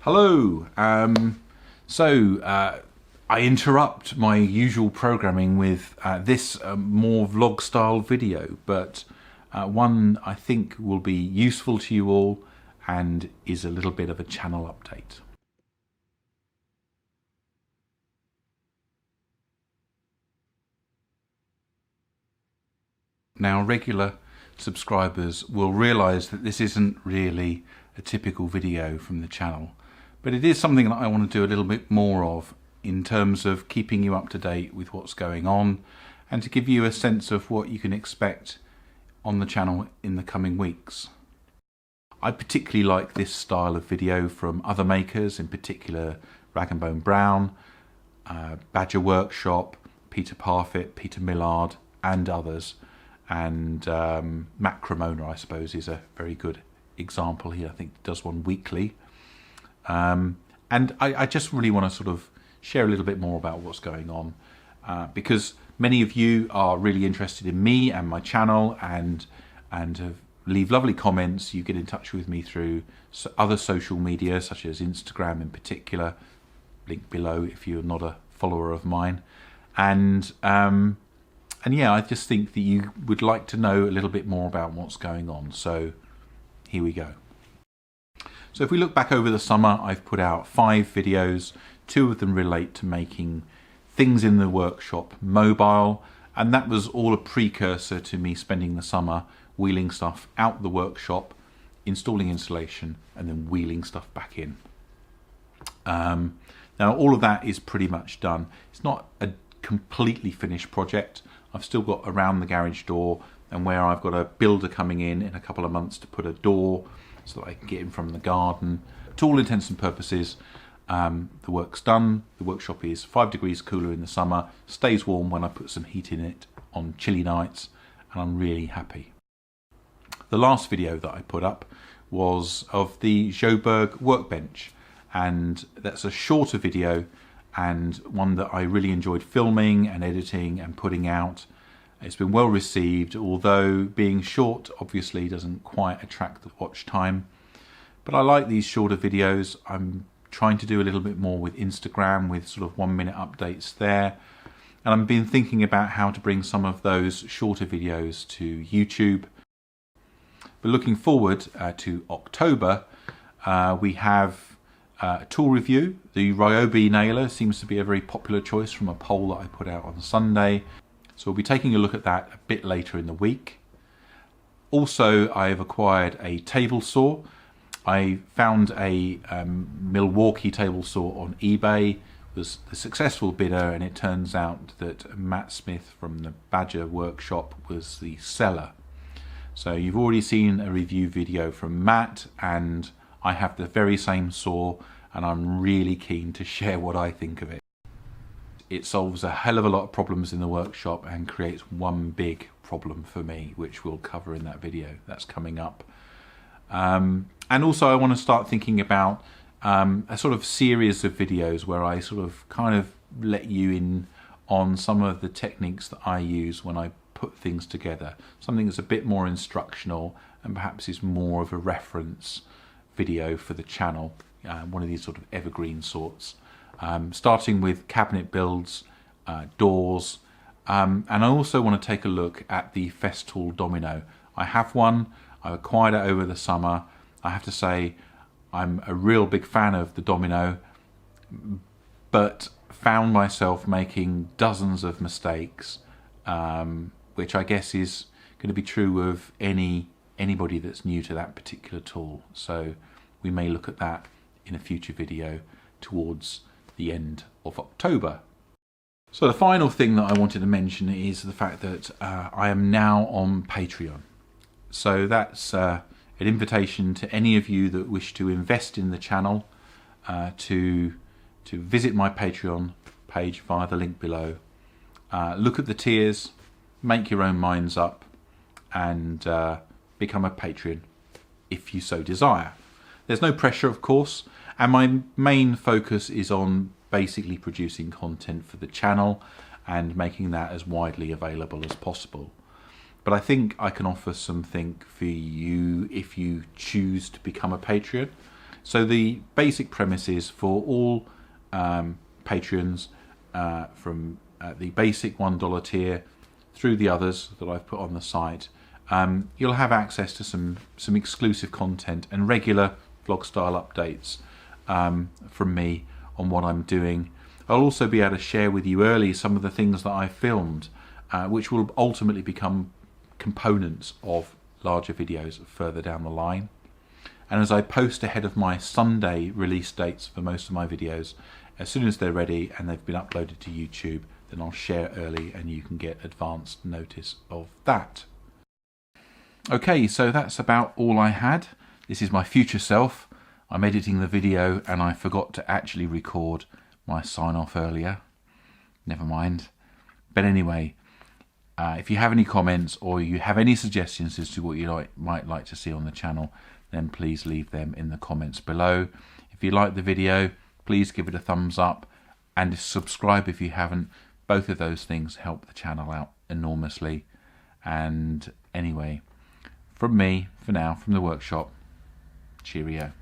Hello. I interrupt my usual programming with this more vlog style video, but one I think will be useful to you all and is a little bit of a channel update. Now, regular subscribers will realise that this isn't really a typical video from the channel, but it is something that I want to do a little bit more of in terms of keeping you up to date with what's going on and to give you a sense of what you can expect on the channel in the coming weeks. I particularly like this style of video from other makers, in particular Rag and Bone Brown, Badger Workshop, Peter Parfitt, Peter Millard and others, and Matt Cremona I suppose is a very good example here. I think he does one weekly. And I just really want to sort of share a little bit more about what's going on because many of you are really interested in me and my channel and leave lovely comments. You get in touch with me through other social media such as Instagram in particular, link below if you're not a follower of mine, and yeah, I just think that you would like to know a little bit more about what's going on, so here we go. So if we look back over the summer, I've put out 5 videos. 2 of them relate to making things in the workshop mobile, and that was all a precursor to me spending the summer wheeling stuff out the workshop, installing insulation, and then wheeling stuff back in. Now all of that is pretty much done. It's not a completely finished project. I've still got around the garage door and where I've got a builder coming in a couple of months to put a door so that I can get in from the garden. To all intents and purposes, the work's done. The workshop is 5 degrees cooler in the summer, stays warm when I put some heat in it on chilly nights, and I'm really happy. The last video that I put up was of the Joburg workbench, and that's a shorter video and one that I really enjoyed filming and editing and putting out. It's been well received, although being short obviously doesn't quite attract the watch time. But I like these shorter videos. I'm trying to do a little bit more with Instagram with sort of 1-minute updates there. And I've been thinking about how to bring some of those shorter videos to YouTube. But looking forward to October, we have a tool review. The Ryobi nailer seems to be a very popular choice from a poll that I put out on Sunday. So we'll be taking a look at that a bit later in the week. Also, I have acquired a table saw. I found a Milwaukee table saw on eBay, was the successful bidder, and it turns out that Matt Smith from the Badger Workshop was the seller. So you've already seen a review video from Matt, and I have the very same saw, and I'm really keen to share what I think of it. It solves a hell of a lot of problems in the workshop and creates one big problem for me, which we'll cover in that video that's coming up. And also I want to start thinking about a sort of series of videos where I sort of kind of let you in on some of the techniques that I use when I put things together. Something that's a bit more instructional and perhaps is more of a reference video for the channel, one of these sort of evergreen sorts. Starting with cabinet builds, doors, and I also want to take a look at the Festool domino. I have one, I acquired it over the summer. I have to say I'm a real big fan of the domino, but found myself making dozens of mistakes, which I guess is going to be true of anybody that's new to that particular tool. So we may look at that in a future video towards the end of October. So the final thing that I wanted to mention is the fact that I am now on Patreon. So that's an invitation to any of you that wish to invest in the channel to visit my Patreon page via the link below. Look at the tiers, make your own minds up, and become a patron if you so desire. There's no pressure, of course, and my main focus is on basically producing content for the channel and making that as widely available as possible. But I think I can offer something for you if you choose to become a Patreon. So the basic premise is for all Patreons from the basic $1 tier through the others that I've put on the site, you'll have access to some exclusive content and regular vlog style updates from me on what I'm doing. I'll also be able to share with you early some of the things that I filmed, which will ultimately become components of larger videos further down the line. And as I post ahead of my Sunday release dates for most of my videos, as soon as they're ready and they've been uploaded to YouTube, then I'll share early and you can get advanced notice of that. Okay, so that's about all I had. This is my future self. I'm editing the video and I forgot to actually record my sign off earlier. Never mind. But anyway, if you have any comments or you have any suggestions as to what you might like to see on the channel, then please leave them in the comments below. If you like the video, please give it a thumbs up and subscribe if you haven't. Both of those things help the channel out enormously. And anyway, from me, for now, from the workshop, cheerio.